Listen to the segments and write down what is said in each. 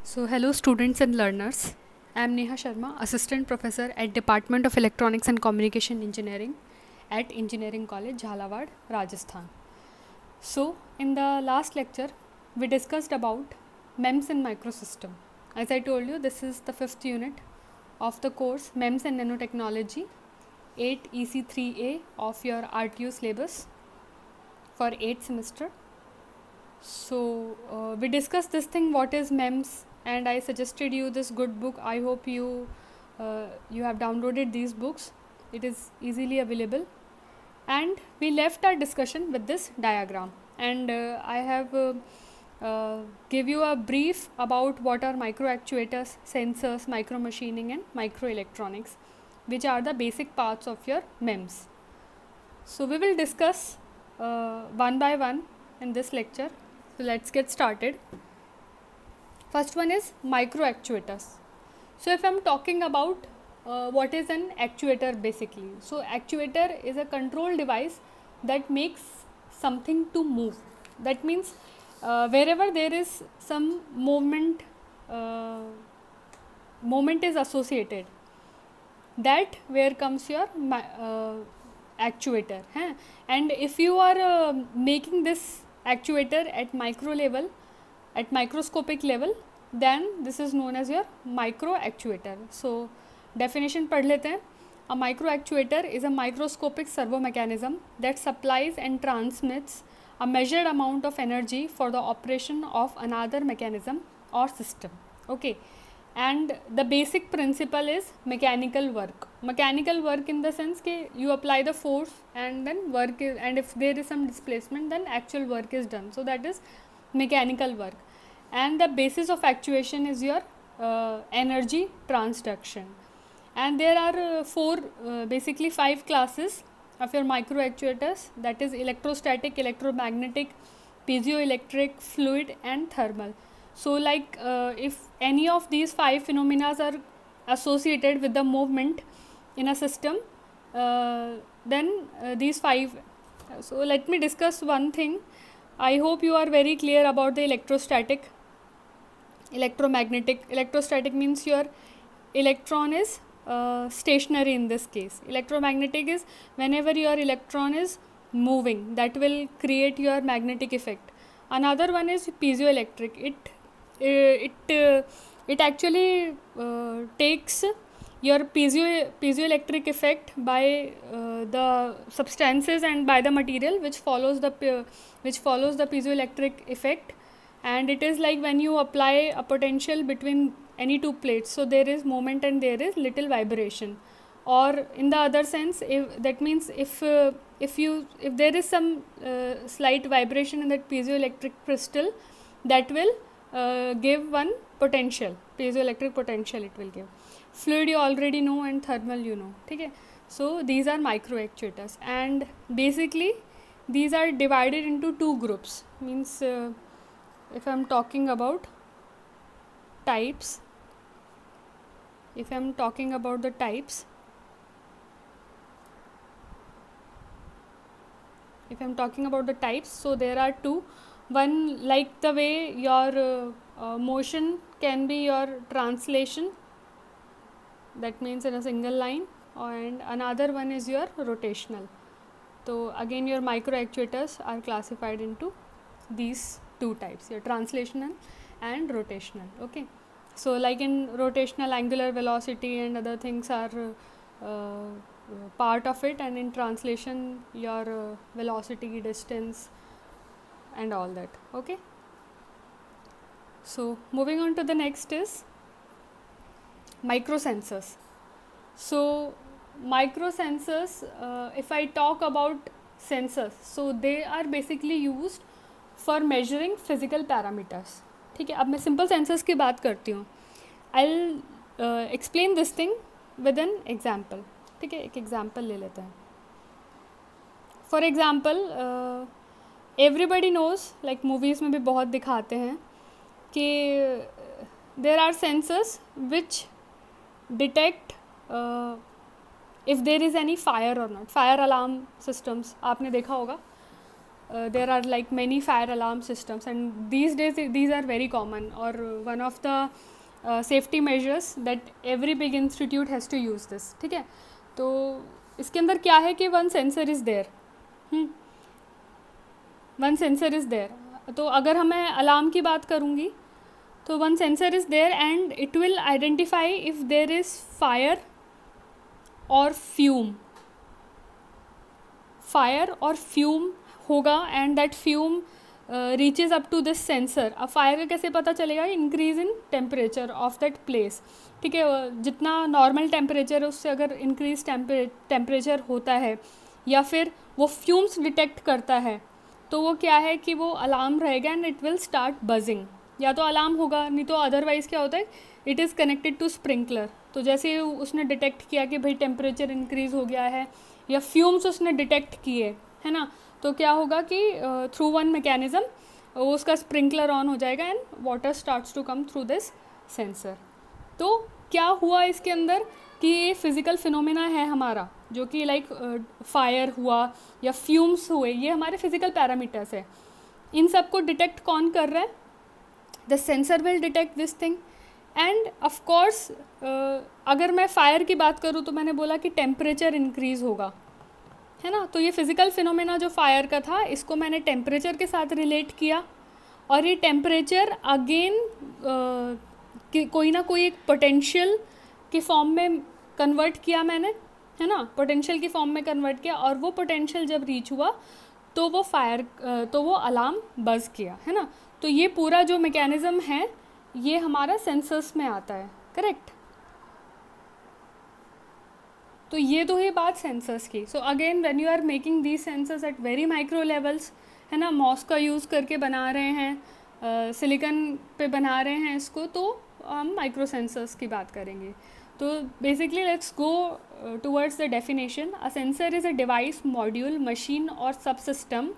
So, hello students and learners. I am Neha Sharma, Assistant Professor at Department of Electronics and Communication Engineering at Engineering College, Jhalawad, Rajasthan. So, in the last lecture, we discussed about MEMS and microsystem. As I told you, this is the 5th unit of the course MEMS and Nanotechnology, 8 EC3A of your RTU syllabus for 8th semester. So, we discussed this thing, what is MEMS, and I suggested you this good book. I hope you have downloaded these books. It is easily available. And we left our discussion with this diagram, and I have give you a brief about what are microactuators, sensors, micromachining and microelectronics, which are the basic parts of your MEMS. So we will discuss one by one in this lecture. So let's get started. First one is microactuators. So if I am talking about what is an actuator basically. So actuator is a control device that makes something to move. That means wherever there is some movement is associated, that where comes your actuator. And if you are making this actuator at micro level, at microscopic level, then this is known as your micro actuator. So definition पढ़ लेते हैं. A micro actuator is a microscopic servo mechanism that supplies and transmits a measured amount of energy for the operation of another mechanism or system. Okay, and the basic principle is mechanical work. Mechanical work in the sense that you apply the force and then work is, and if there is some displacement, then actual work is done. So that is mechanical work. And the basis of actuation is your energy transduction. And there are basically 5 classes of your micro actuators, that is electrostatic, electromagnetic, piezoelectric, fluid and thermal. So like if any of these 5 phenomena are associated with the movement in a system, then these 5. So let me discuss one thing. I hope you are very clear about the electrostatic, electromagnetic. Electrostatic means your electron is stationary in this case. Electromagnetic is whenever your electron is moving, that will create your magnetic effect. Another one is piezoelectric. It actually takes your piezoelectric effect by the substances and by the material which follows the piezoelectric effect, and it is like when you apply a potential between any two plates, so there is moment and there is little vibration. Or in the other sense, if there is some slight vibration in that piezoelectric crystal, that will give one potential, piezoelectric potential it will give. Fluid you already know and thermal you know. Okay? So these are micro actuators, and basically these are divided into 2 groups. Means if I am talking about types, so there are 2. One, like the way your motion can be your translation, that means in a single line, and another one is your rotational. So again your micro actuators are classified into these 2 types, your translational and rotational. Okay, so like in rotational, angular velocity and other things are part of it, and in translation your velocity, distance and all that. Okay, so moving on to the next is microsensors. So microsensors, if I talk about sensors, so they are basically used for measuring physical parameters. ठीक है, अब मैं simple sensors की बात करती हूँ. I'll explain this thing with an example. ठीक है, एक example ले लेते हैं. For example, everybody knows, like movies में भी बहुत दिखाते हैं कि there are sensors which detect if there is any fire or not. Fire alarm systems आपने देखा होगा. there are like many fire alarm systems, and these days these are very common, or one of the safety measures that every big institute has to use this. ठीक है, तो इसके अंदर क्या है कि one sensor is there, one sensor is there. तो अगर मैं अलार्म की बात करूँगी तो one sensor is there and it will identify if there is fire और फ्यूम. फायर और फ्यूम होगा and that fume reaches up to this sensor. अब फायर का कैसे पता चलेगा? Increase in temperature of that place. ठीक है, जितना नॉर्मल टेम्परेचर है उससे अगर इंक्रीज टेम्परेचर होता है या फिर वो फ्यूम्स डिटेक्ट करता है तो वो क्या है कि वो अलार्म रहेगा and it will start buzzing. या तो अलार्म होगा, नहीं तो अदरवाइज़ क्या होता है, it is connected to sprinkler. तो जैसे उसने डिटेक्ट किया कि भाई टेम्परेचर इंक्रीज़ हो गया है या फ्यूम्स उसने डिटेक्ट किए, है ना, तो क्या होगा कि थ्रू वन मैकेनिज़्म वो उसका स्प्रिंकलर ऑन हो जाएगा and water starts to come through this sensor. तो क्या हुआ इसके अंदर कि ये फिज़िकल फिनोमेना है हमारा, जो कि लाइक फायर हुआ या फ्यूम्स हुए, ये हमारे फिज़िकल पैरामीटर्स है. इन सब को डिटेक्ट कौन कर रहा है? The sensor will detect this thing. End of course अगर मैं फायर की बात करूँ तो मैंने बोला कि टेम्परेचर इंक्रीज़ होगा, है ना. तो ये फिज़िकल फिनोमेना जो फायर का था इसको मैंने टेम्परेचर के साथ रिलेट किया, और ये टेम्परेचर अगेन कोई ना कोई एक पोटेंशियल की फॉर्म में कन्वर्ट किया मैंने, है ना, पोटेंशियल की फॉर्म में कन्वर्ट किया, और वो पोटेंशियल जब रीच हुआ तो वो तो वो अलार्म बज़ किया, है ना. तो ये पूरा जो मैकेनिज़्म है ये हमारा सेंसर्स में आता है, करेक्ट. तो ये तो है बात सेंसर्स की. So again when you are making these sensors at very micro levels, है ना, मॉस का यूज़ करके बना रहे हैं, सिलिकॉन पे बना रहे हैं इसको, तो हम माइक्रो सेंसर्स की बात करेंगे. तो basically let's go towards the definition. A sensor is a device, module, machine और सब system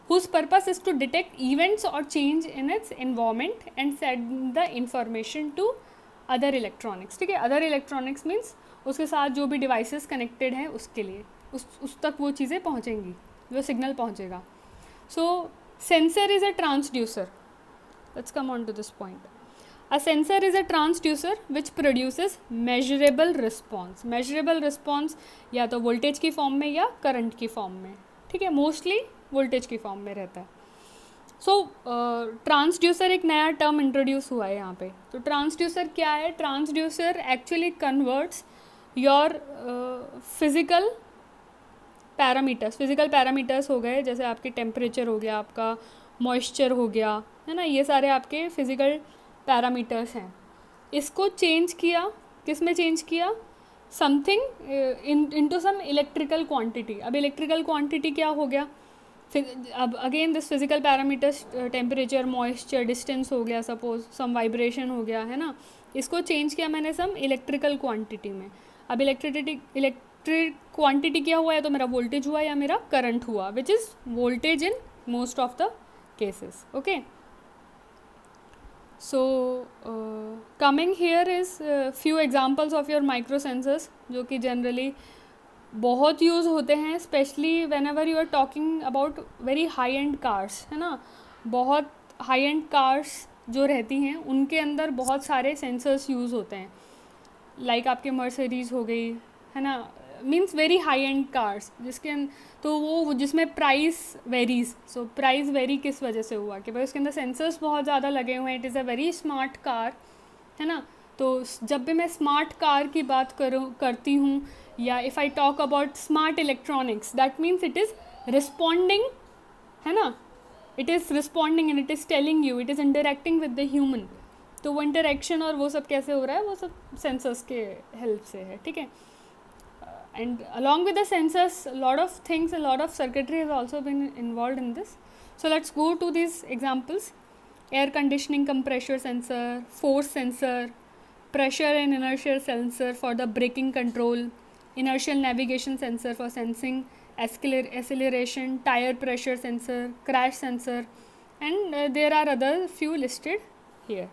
whose purpose is to detect events or change in its environment and send the information to other electronics. ठीक है, other electronics means उसके साथ जो भी devices connected हैं उसके लिए उस तक वो चीज़ें पहुँचेंगी, वो सिग्नल पहुँचेगा. So sensor is a transducer. Let's come on to this point. A sensor is a transducer which produces measurable response. Measurable response या तो वोल्टेज की फॉर्म में या करंट की फॉर्म में. ठीक है, मोस्टली वोल्टेज की फॉर्म में रहता है. सो ट्रांसड्यूसर एक नया टर्म इंट्रोड्यूस हुआ है यहाँ पे. तो ट्रांसड्यूसर क्या है? Transducer actually converts your physical parameters. Physical parameters हो गए जैसे आपके टेम्परेचर हो गया, आपका मॉइस्चर हो गया, है ना, ये सारे आपके फिज़िकल पैरामीटर्स हैं. इसको चेंज किया, किस में चेंज किया? Something into some electrical quantity. अब इलेक्ट्रिकल क्वांटिटी क्या हो गया? अब again this physical parameters, temperature, moisture, distance हो गया, सपोज सम वाइब्रेशन हो गया, है ना, इसको चेंज किया मैंने सम इलेक्ट्रिकल क्वांटिटी में. अब इलेक्ट्रिक क्वांटिटी क्या हुआ है? तो मेरा वोल्टेज हुआ या मेरा करंट हुआ, which is voltage in most of the cases. Okay, so coming here is few examples of your micro sensors जो कि जनरली बहुत यूज़ होते हैं, specially whenever you are talking about very high end cars, है ना. बहुत high end cars जो रहती हैं उनके अंदर बहुत सारे सेंसर्स यूज़ होते हैं, लाइक आपके मर्सिडीज़ हो गई, है ना, means very high end cars जिसके तो वो जिसमें price varies. So price very किस वजह से हुआ कि भाई उसके अंदर सेंसर्स बहुत ज़्यादा लगे हुए हैं. It is a very smart car, है ना. तो जब भी मैं स्मार्ट कार की बात करती हूँ, या if I talk about smart electronics, that means it is responding, है ना, it is responding and it is telling you, it is interacting with the human. तो वो इंटरेक्शन और वो सब कैसे हो रहा है, वो सब सेंसर्स के हेल्प से है. ठीक है, and along with the sensors lot of things, lot of circuitry has also been involve in this. So let's go to this examples. Air conditioning compressor sensor, force sensor, pressure and inertial sensor for the braking control, inertial navigation sensor for sensing acceleration, tire pressure sensor, crash sensor, and there are other few listed here.